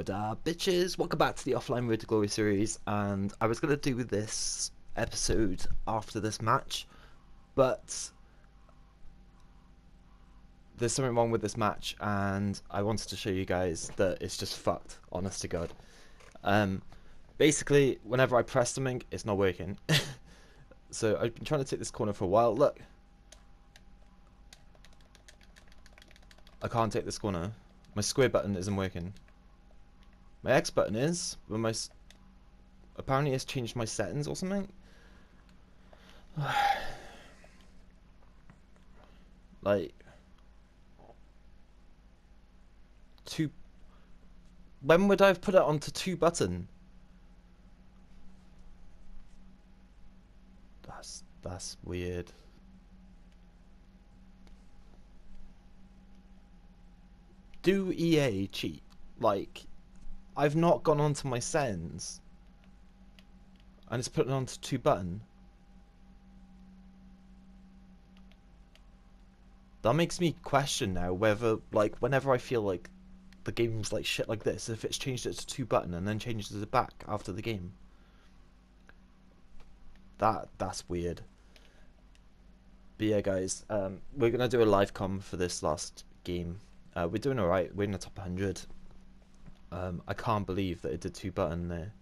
What up, bitches? Welcome back to the Offline Road to Glory series, and I was going to do this episode after this match, but there's something wrong with this match, and I wanted to show you guys that it's just fucked, honest to God. Basically, whenever I press something, it's not working. So I've been trying to take this corner for a while. Look, I can't take this corner. My square button isn't working. My X button is, but apparently it's changed my settings or something. Like, when would I have put it onto 2 button? That's weird. Do EA cheat? Like, I've not gone onto my settings and it's put it onto 2 button. That makes me question now whether, like, whenever I feel like the game's like shit like this, if it's changed it to 2 button and then changes it back after the game. That's weird. But yeah, guys, we're gonna do a live com for this last game. We're doing alright. We're in the top 100. I can't believe that it did 2 button there.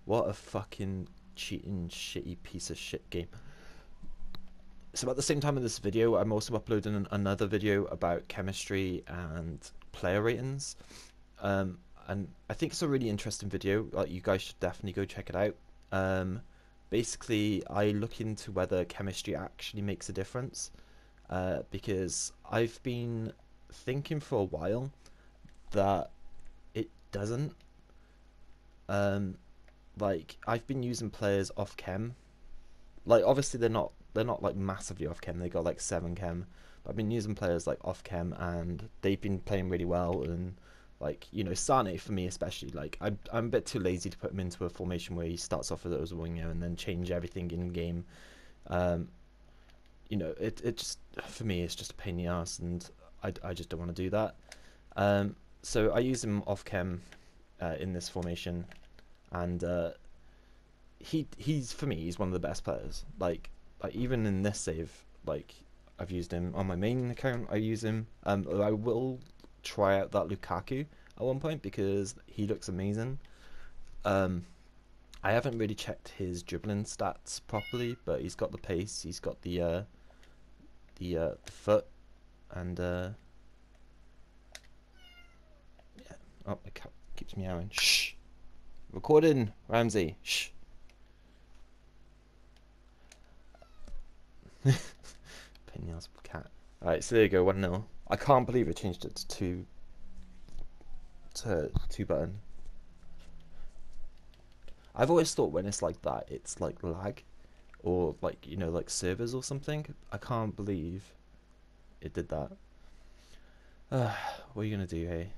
What a fucking cheating, shitty piece of shit game. So at the same time of this video, I'm also uploading another video about chemistry and player ratings. And I think it's a really interesting video. Like, you guys should definitely go check it out. Basically, I look into whether chemistry actually makes a difference. Because I've been thinking for a while that it doesn't. Like, I've been using players off chem. Like, obviously they're not like massively off chem. They got like 7 chem. But I've been using players like off chem, and they've been playing really well. And like, you know, Sane for me especially. Like, I'm a bit too lazy to put him into a formation where he starts off as a winger and then change everything in game. You know, it just, for me, it's just a pain in the ass, and I just don't want to do that. So I use him off chem in this formation, and he's for me, he's one of the best players. Like even in this save, like, I've used him on my main account. I use him. I will try out that Lukaku at one point because he looks amazing. I haven't really checked his dribbling stats properly, but he's got the pace, he's got the foot, and yeah. Oh, my cat keeps meowing. Shh. Recording, Ramsey. Shh. Pain in the cat. Alright, so there you go, 1-0. I can't believe it changed it to 2 button. I've always thought when it's like that, it's like lag, or like, you know, like servers or something. I can't believe it did that. What are you gonna do, hey?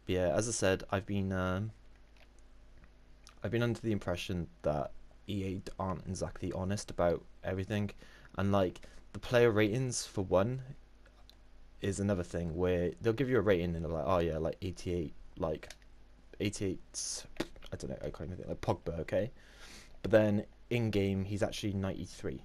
Yeah, as I said, I've been under the impression that EA aren't exactly honest about everything, and like the player ratings for one is another thing where they'll give you a rating and they're like, oh yeah, like 88, like 88, I don't know, I can't even think, like Pogba, okay, but then in game he's actually 93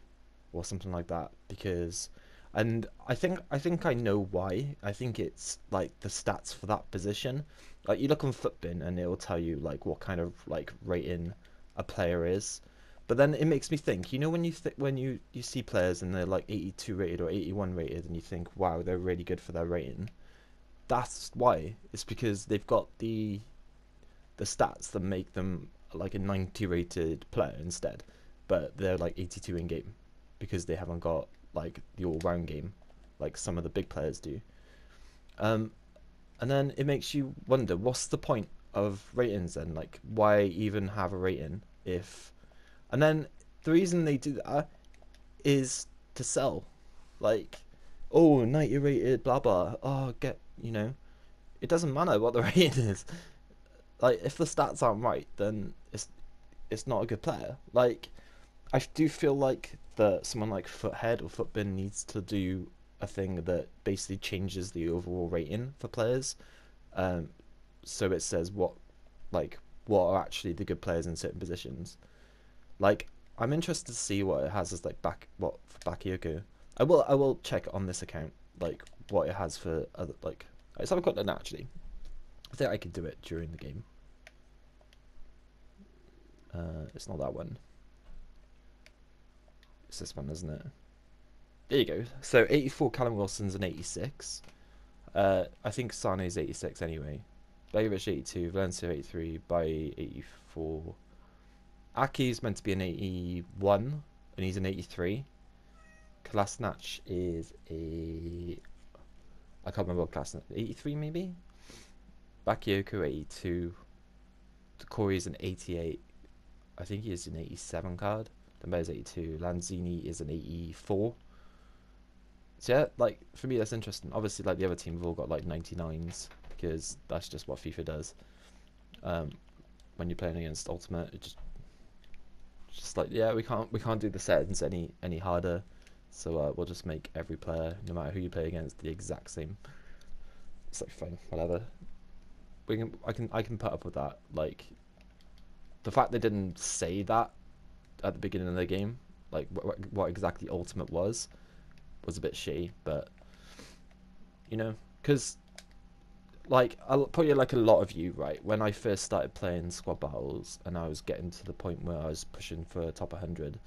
or something like that, because, and I think I know why. I think it's like the stats for that position. Like, you look on Footbin and it will tell you like what kind of like rating a player is. But then it makes me think, you know, when you see players and they're like 82 rated or 81 rated, and you think, wow, they're really good for their rating. That's why. It's because they've got the stats that make them like a 90 rated player instead, but they're like 82 in game because they haven't got like the all-round game like some of the big players do. And then it makes you wonder, what's the point of ratings then? Like, why even have a rating if... And then the reason they do that is to sell. Like, oh, 90 rated, blah blah. Oh, you know, it doesn't matter what the rating is. Like, if the stats aren't right, then it's not a good player. Like, I do feel like that someone like Foothead or Footbin needs to do a thing that basically changes the overall rating for players. Um, so it says what are actually the good players in certain positions. Like, I'm interested to see what it has as like for Bakayoko. I will check on this account like what it has for other like. Let's have a quick look now, actually. I think I could do it during the game. It's not that one. It's this one, isn't it? There you go. So 84 Callum Wilson's an 86. I think Sane's 86 anyway. Begovic 82, Valencia 83, Bailly 84. Aki's meant to be an 81, and he's an 83. Kolasinac is a... I can't remember what Kolasinac... 83 maybe? Bakayoko 82. Corey's an 88. I think he is an 87 card. Dembe's 82. Lanzini is an 84. So yeah, like, for me that's interesting. Obviously, like, the other team have all got like 99s, because that's just what FIFA does. When you're playing against Ultimate, it just like, yeah, we can't do the settings any harder, so we'll just make every player, no matter who you play against, the exact same. It's like, fine, whatever. I can put up with that. Like, the fact they didn't say that at the beginning of the game, like what exactly Ultimate was a bit shitty, but you know, because like I'll probably, like a lot of you, right, when I first started playing squad battles and I was getting to the point where I was pushing for top 100,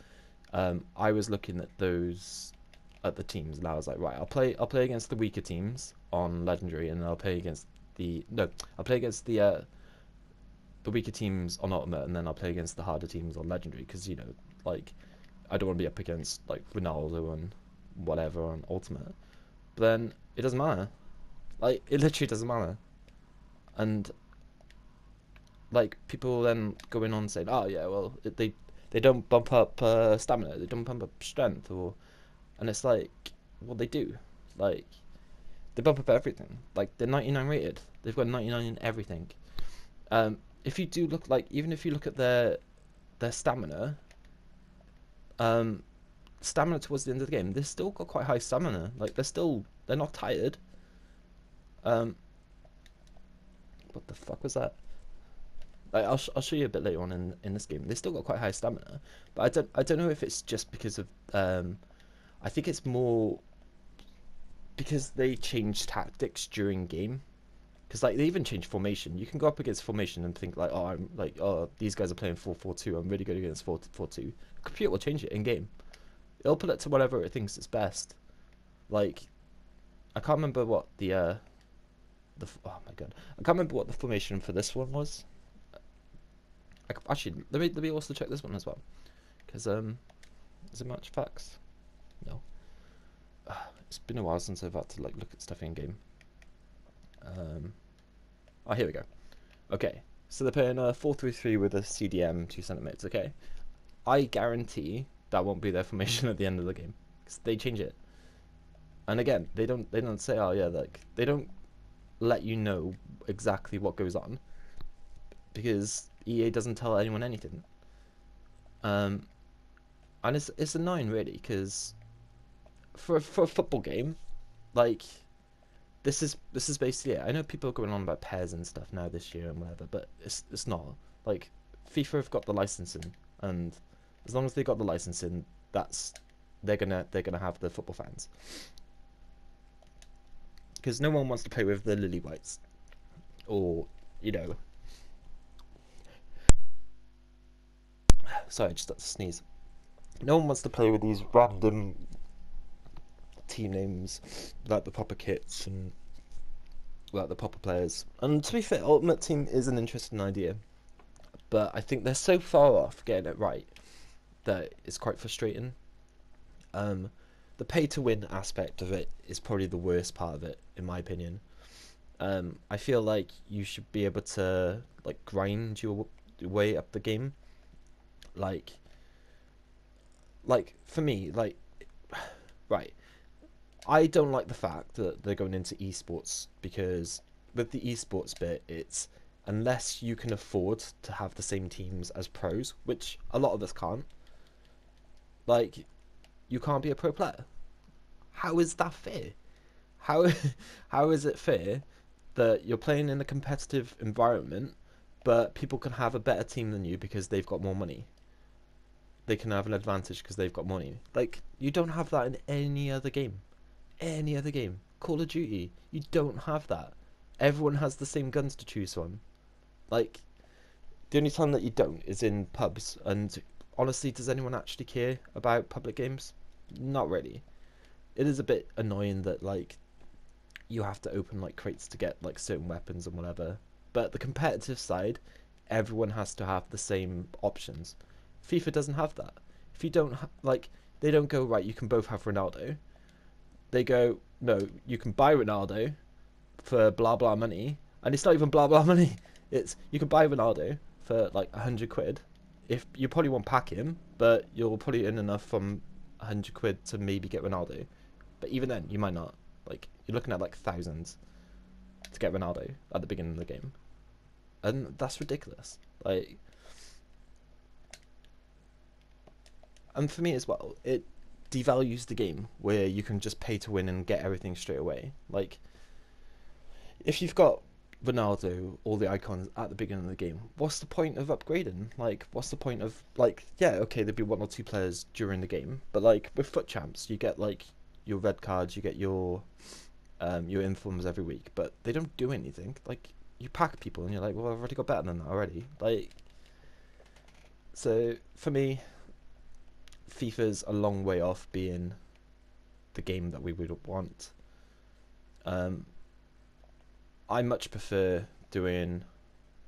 I was looking at the teams, and I was like, right, I'll play against the weaker teams on legendary, and I'll play against the weaker teams on ultimate, and then I'll play against the harder teams on legendary, because, you know, like, I don't want to be up against like Ronaldo and whatever on ultimate. But then it doesn't matter. Like, it literally doesn't matter. And like, people then going on saying, oh yeah, well, they don't bump up stamina, they don't bump up strength, and it's like, well, they do. Like, they bump up everything. Like, they're 99 rated. They've got 99 in everything. If you do look, like, even if you look at their stamina, stamina towards the end of the game, they've still got quite high stamina. Like, they're not tired. What the fuck was that? Like, I'll show you a bit later on in this game. They still got quite high stamina, but I don't know if it's just because of I think it's more because they change tactics during game. Because, like, they even change formation. You can go up against formation and think, like, oh, I'm like, oh, these guys are playing 4-4-2. I'm really good against 4-4-2. The computer will change it in game. It'll put it to whatever it thinks is best. Like, I can't remember what oh my god, I can't remember what the formation for this one was. Actually, let me also check this one as well. Because is it much facts? No. It's been a while since I've had to like look at stuff in game. Oh, here we go. Okay, so they're playing a 4-3-3 with a CDM 2 centimeters. Okay, I guarantee that won't be their formation at the end of the game, because they change it. And again, they don't say, oh yeah, like, they don't let you know exactly what goes on, because EA doesn't tell anyone anything. And it's annoying, really, because for a football game, like, this is basically it. I know people are going on about pairs and stuff now this year and whatever, but it's not. Like, FIFA have got the licensing, and as long as they got the licensing, they're gonna have the football fans. Because no one wants to play with the lily whites, or, you know. Sorry, I just had to sneeze. No one wants to play with these random team names, like the proper kits and like the proper players. And to be fair, Ultimate Team is an interesting idea, but I think they're so far off getting it right that it's quite frustrating. The pay to win aspect of it is probably the worst part of it, in my opinion. I feel like you should be able to like grind your way up the game. Like for me, like, right, I don't like the fact that they're going into esports, because with the esports bit, it's unless you can afford to have the same teams as pros, which a lot of us can't. Like, you can't be a pro player. How is that fair? How how is it fair that you're playing in a competitive environment, but people can have a better team than you because they've got more money? They can have an advantage because they've got money. Like, you don't have that in any other game. Any other game. Call of Duty, you don't have that. Everyone has the same guns to choose from. Like, the only time that you don't is in pubs. And honestly, does anyone actually care about public games? Not really. It is a bit annoying that, like, you have to open like crates to get like certain weapons and whatever. But the competitive side, everyone has to have the same options. FIFA doesn't have that. If you don't like, they don't go right. You can both have Ronaldo. They go no. You can buy Ronaldo for blah blah money, and it's not even blah blah money. It's you can buy Ronaldo for like 100 quid. If you probably won't pack him, but you'll probably earn enough from 100 quid to maybe get Ronaldo. But even then, you might not. Like, you're looking at like thousands to get Ronaldo at the beginning of the game, and that's ridiculous. Like, and for me as well, it devalues the game where you can just pay to win and get everything straight away. Like, if you've got Ronaldo, all the icons at the beginning of the game, what's the point of upgrading? Like, what's the point of, like, yeah, okay, there'd be one or two players during the game, but like with foot champs, you get like your red cards, you get your informs every week, but they don't do anything. Like, you pack people and you're like, well, I've already got better than that already. Like, so for me, FIFA's a long way off being the game that we would want. I much prefer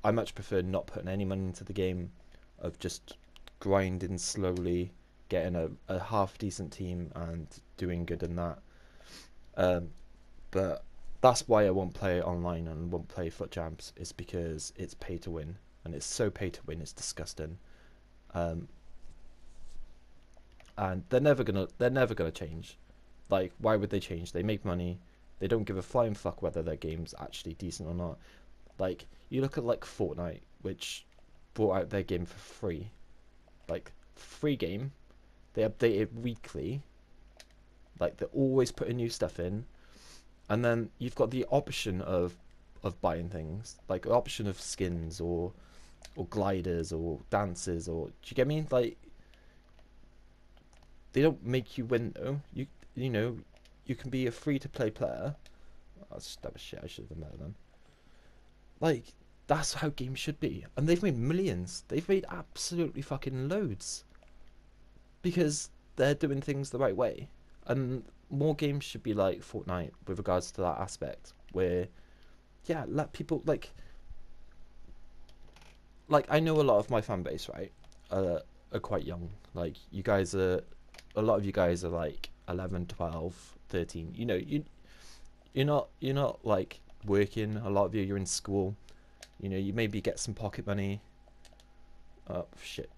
not putting any money into the game, of just grinding slowly, getting a half decent team and doing good in that. But that's why I won't play online and won't play foot champs, is because it's pay to win, and it's so pay to win, it's disgusting. And they're never gonna change. Like, why would they change? They make money. They don't give a flying fuck whether their game's actually decent or not. Like, you look at like Fortnite, which brought out their game for free. Like, free game. They update it weekly. Like, they're always putting new stuff in. And then you've got the option of buying things. Like, the option of skins or gliders or dances, or do you get me? Like, they don't make you win though. You know, you can be a free to play player. Oh, that was shit. I should have done better then. Like, that's how games should be. And they've made millions. They've made absolutely fucking loads. Because they're doing things the right way. And more games should be like Fortnite with regards to that aspect. Where, yeah, let people, like I know a lot of my fan base, right, are quite young. Like, you guys are, a lot of you guys are like 11, 12, 13. You know, you're not like working. A lot of you're in school. You know, you maybe get some pocket money. Oh shit.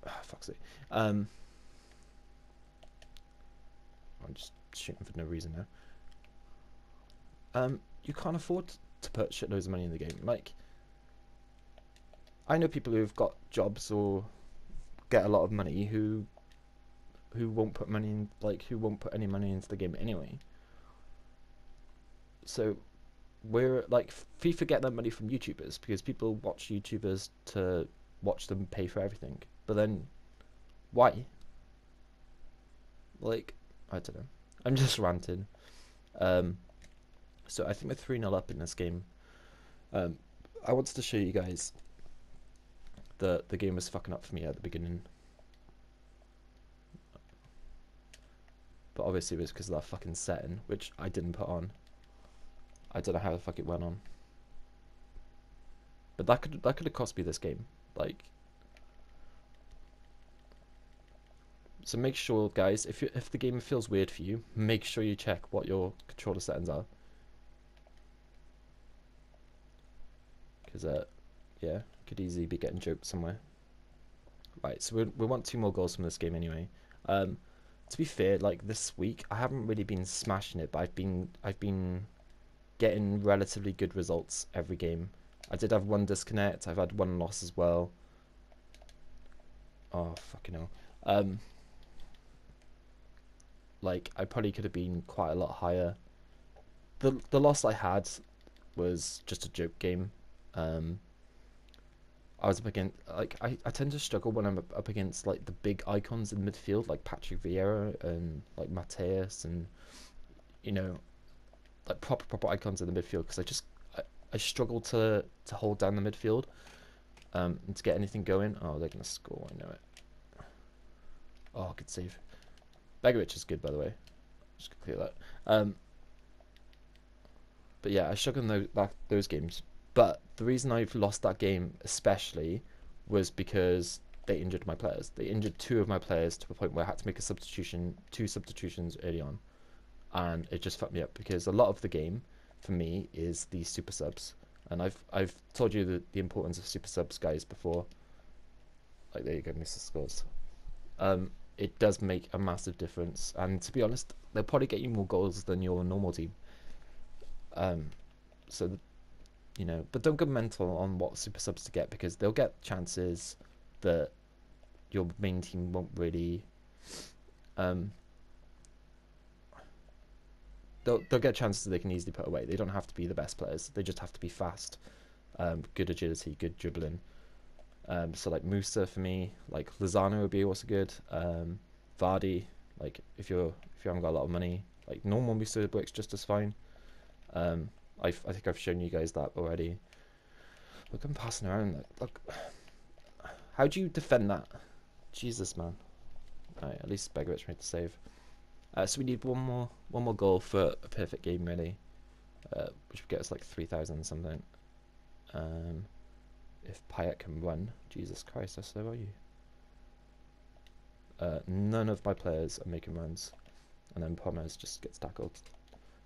Oh, fuck's sake. I'm just shooting for no reason now. You can't afford to put shitloads of money in the game. Like, I know people who've got jobs or get a lot of money who won't put money in, like, who won't put any money into the game anyway. So we're like, FIFA get their money from YouTubers because people watch YouTubers to watch them pay for everything. But then why? Like, I don't know. I'm just ranting. So I think we're 3-0 up in this game. I wanted to show you guys that the game was fucking up for me at the beginning. But obviously it was because of that fucking setting, which I didn't put on. I don't know how the fuck it went on. But that could have cost me this game. Like, so make sure, guys, if the game feels weird for you, make sure you check what your controller settings are. Because yeah, could easily be getting joked somewhere. Right, so we want 2 more goals from this game anyway. To be fair, like, this week I haven't really been smashing it, but I've been getting relatively good results every game. I did have 1 disconnect. I've had 1 loss as well. Oh fucking hell. Like, I probably could have been quite a lot higher. The loss I had was just a joke game. Um, I was up against, like, I tend to struggle when I'm up against like the big icons in midfield, like Patrick Vieira and like Mateus, and you know, like proper icons in the midfield, because I struggle to hold down the midfield, and to get anything going. Oh, they're gonna score, I know it. Oh, good save. Begovic is good, by the way. Just to clear that. But yeah, I struggled in those games. But the reason I've lost that game especially was because they injured my players. They injured two of my players to a point where I had to make two substitutions early on, and it just fucked me up, because a lot of the game for me is the super subs, and I've told you the importance of super subs, guys, before. Like, there you go, Mr. Scores. It does make a massive difference, and to be honest, they'll probably get you more goals than your normal team. So but don't go mental on what super subs to get, because they'll get chances that your main team won't really. They'll get chances that they can easily put away. They don't have to be the best players. They just have to be fast, good agility, good dribbling. So like Musa for me, like Lozano would be also good. Vardy, like if you haven't got a lot of money, like normal Musa works just as fine. I think I've shown you guys that already. Look, I'm passing around. Look, how do you defend that? Jesus, man. Alright, at least Begovic made the save. So we need one more goal for a perfect game, really, which would get us like 3,000 something. If Payet can run, Jesus Christ, how slow are you? None of my players are making runs, and then Pommes just gets tackled.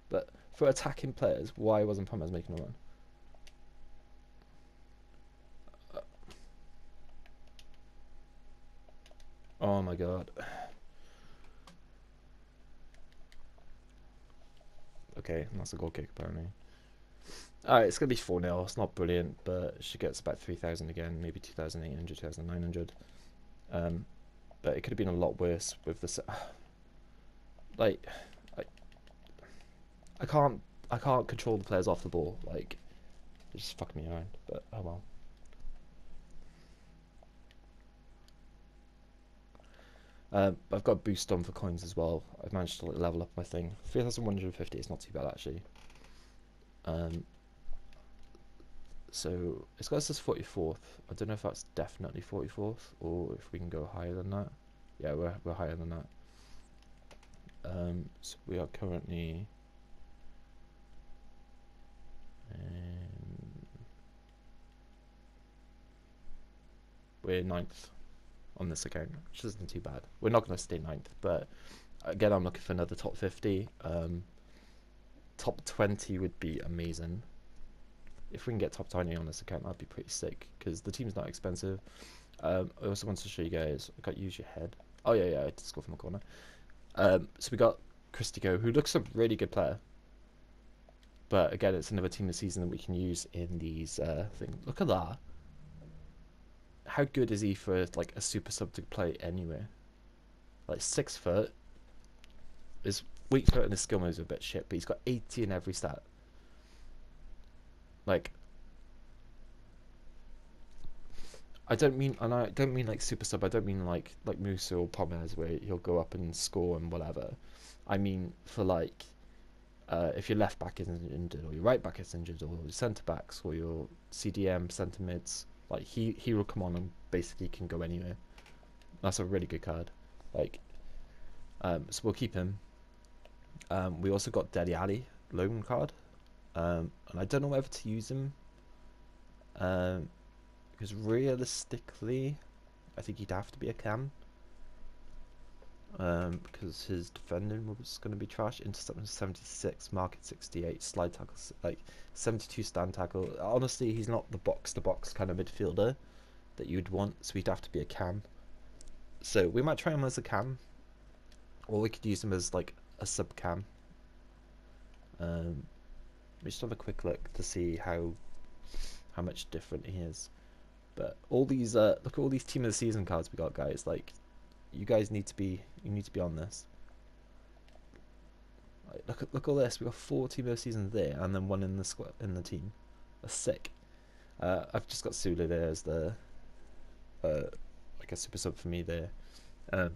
But for attacking players, why wasn't Pommes making a run? Oh my god. Okay, that's a goal kick apparently. Alright, it's going to be 4-0. It's not brilliant, but she gets about 3,000 again, maybe 2,800, 2,900. But it could have been a lot worse with the... Like, I can't control the players off the ball. Like, it's just fucking me around, but oh well. I've got a boost on for coins as well. I've managed to level up my thing. 3,150 is not too bad actually. So it's got us as 44th. I don't know if that's definitely 44th or if we can go higher than that. Yeah, we're higher than that. So we are currently we're 9th on this account, which isn't too bad. We're not going to stay 9th, but again, I'm looking for another top 50. Top 20 would be amazing. If we can get top 20 on this account, that'd be pretty sick, because the team's not expensive. I also want to show you guys, I got use your head. Oh yeah, I had to score from the corner. So we got Cristico, who looks a really good player. But again, it's another team this season that we can use in these things. Look at that. How good is he for like a super sub to play anywhere? Like 6 foot. His weak foot and his skill moves are a bit shit, but he's got 80 in every stat. Like, I don't mean like super sub. I don't mean like Musa or Pommes where he'll go up and score and whatever. I mean for like, if your left back is injured or your right back is injured or your centre backs or your CDM centre mids, like he will come on and basically can go anywhere. That's a really good card. Like, so we'll keep him. We also got Dele Alli loan card. And I don't know whether to use him, because realistically I think he'd have to be a cam, because his defending was going to be trash. Interception 76, market 68, slide tackle like 72, stand tackle. Honestly, he's not the box to box kind of midfielder that you'd want, so he'd have to be a cam. So we might try him as a cam, or we could use him as like a sub cam. We just have a quick look to see how much different he is. But all these look at all these team of the season cards we got, guys. Like, you guys need to be on this. Like, look all this. We got 4 team of the season there, and then 1 in the squad in the team. That's sick. I've just got Sulu there as the like a super sub for me there. Um,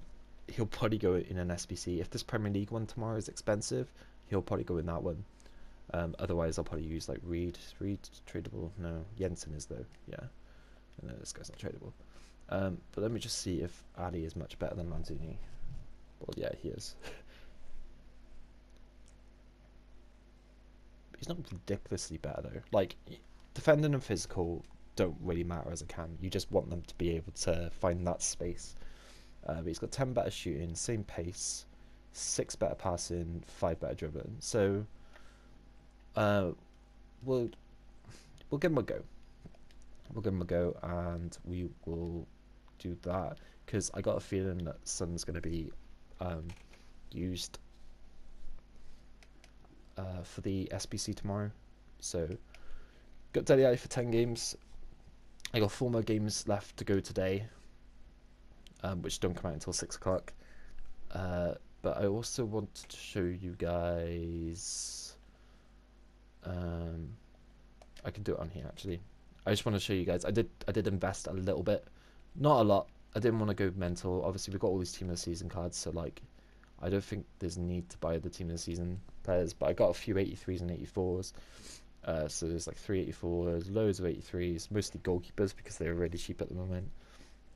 he'll probably go in an SBC. If this Premier League one tomorrow is expensive, he'll probably go in that one. Otherwise, I'll probably use like Reed. Reed tradable? No, Jensen is though. Yeah, and then this guy's not tradable. But let me just see if Ali is much better than Lanzini. Well, yeah, he is. But he's not ridiculously better though. Like, defending and physical don't really matter as a cam. You just want them to be able to find that space. But he's got 10 better shooting, same pace, 6 better passing, 5 better dribbling. So we'll give him a go. We'll give him a go, and we will do that because I got a feeling that Son's going to be used for the SBC tomorrow. So got Deli Ali for 10 games. I got 4 more games left to go today, which don't come out until 6 o'clock. But I also wanted to show you guys. I can do it on here actually. I just want to show you guys. I did invest a little bit, not a lot. I didn't want to go mental. Obviously, we've got all these team of the season cards, so like, I don't think there's need to buy the team of the season players. But I got a few 83s and 84s. So there's like 3 84s, loads of 83s, mostly goalkeepers because they're really cheap at the moment.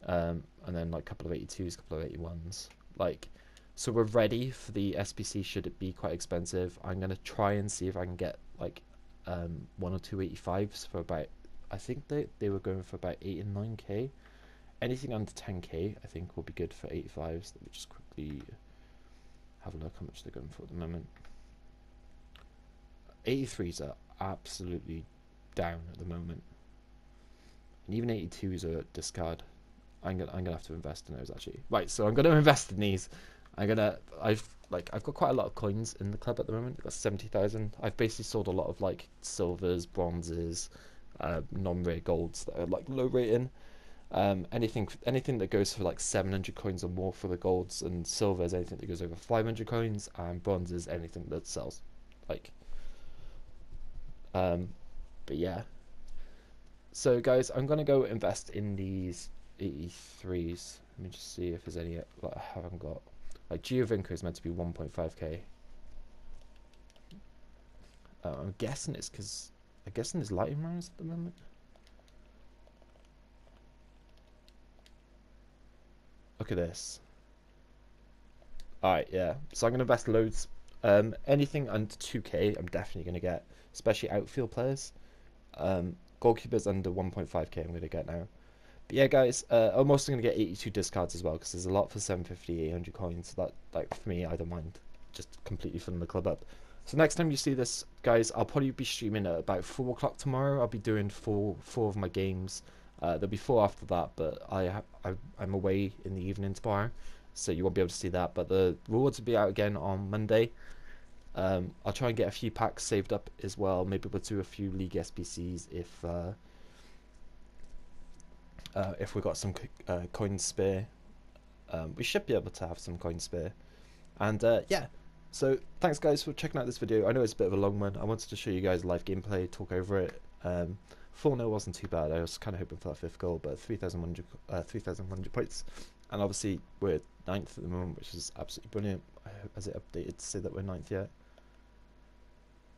And then like a couple of 82s, a couple of 81s. Like, so we're ready for the SBC should it be quite expensive. I'm gonna try and see if I can get like 1 or 2 85s for about. I think they were going for about 8 and 9k. Anything under 10k, I think, will be good for 85s. Let me just quickly have a look how much they're going for at the moment. 83s are absolutely down at the moment, and even 82s are discard. I'm gonna have to invest in those actually. Right, so I'm gonna invest in these. I've got quite a lot of coins in the club at the moment. I've got 70,000. I've basically sold a lot of like silvers, bronzes, non-rare golds that are like low rating. Anything that goes for like 700 coins or more for the golds, and silvers anything that goes over 500 coins, and bronzes anything that sells. Like, but yeah. So guys, I'm gonna go invest in these 83s. Let me just see if there's any that I haven't got. Like Giovinco is meant to be 1.5k. I'm guessing it's because there's lighting rounds at the moment. Look at this. Alright, yeah. So I'm gonna invest loads. Anything under 2k, I'm definitely gonna get, especially outfield players. Goalkeepers under 1.5k, I'm gonna get now. But yeah, guys, I'm also going to get 82 discards as well, because there's a lot for 750, 800 coins. So that, like, for me, I don't mind just completely filling the club up. So next time you see this, guys, I'll probably be streaming at about 4 o'clock tomorrow. I'll be doing four of my games. There'll be 4 after that, but I'm away in the evening tomorrow, so you won't be able to see that. But the rewards will be out again on Monday. I'll try and get a few packs saved up as well. Maybe we'll do a few League SBCs if we got some coins spare. We should be able to have some coins spare. And yeah, so thanks guys for checking out this video. I know it's a bit of a long one. I wanted to show you guys live gameplay, talk over it. 4-0 wasn't too bad. I was kind of hoping for that 5th goal, but 3,100 points. And obviously we're 9th at the moment, which is absolutely brilliant. Has it updated to say that we're 9th yet?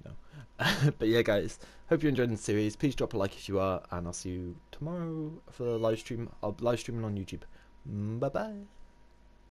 No. But yeah, guys, hope you enjoyed the series. Please drop a like if you are, and I'll see you tomorrow for the live stream. I'll be live streaming on YouTube. Bye bye.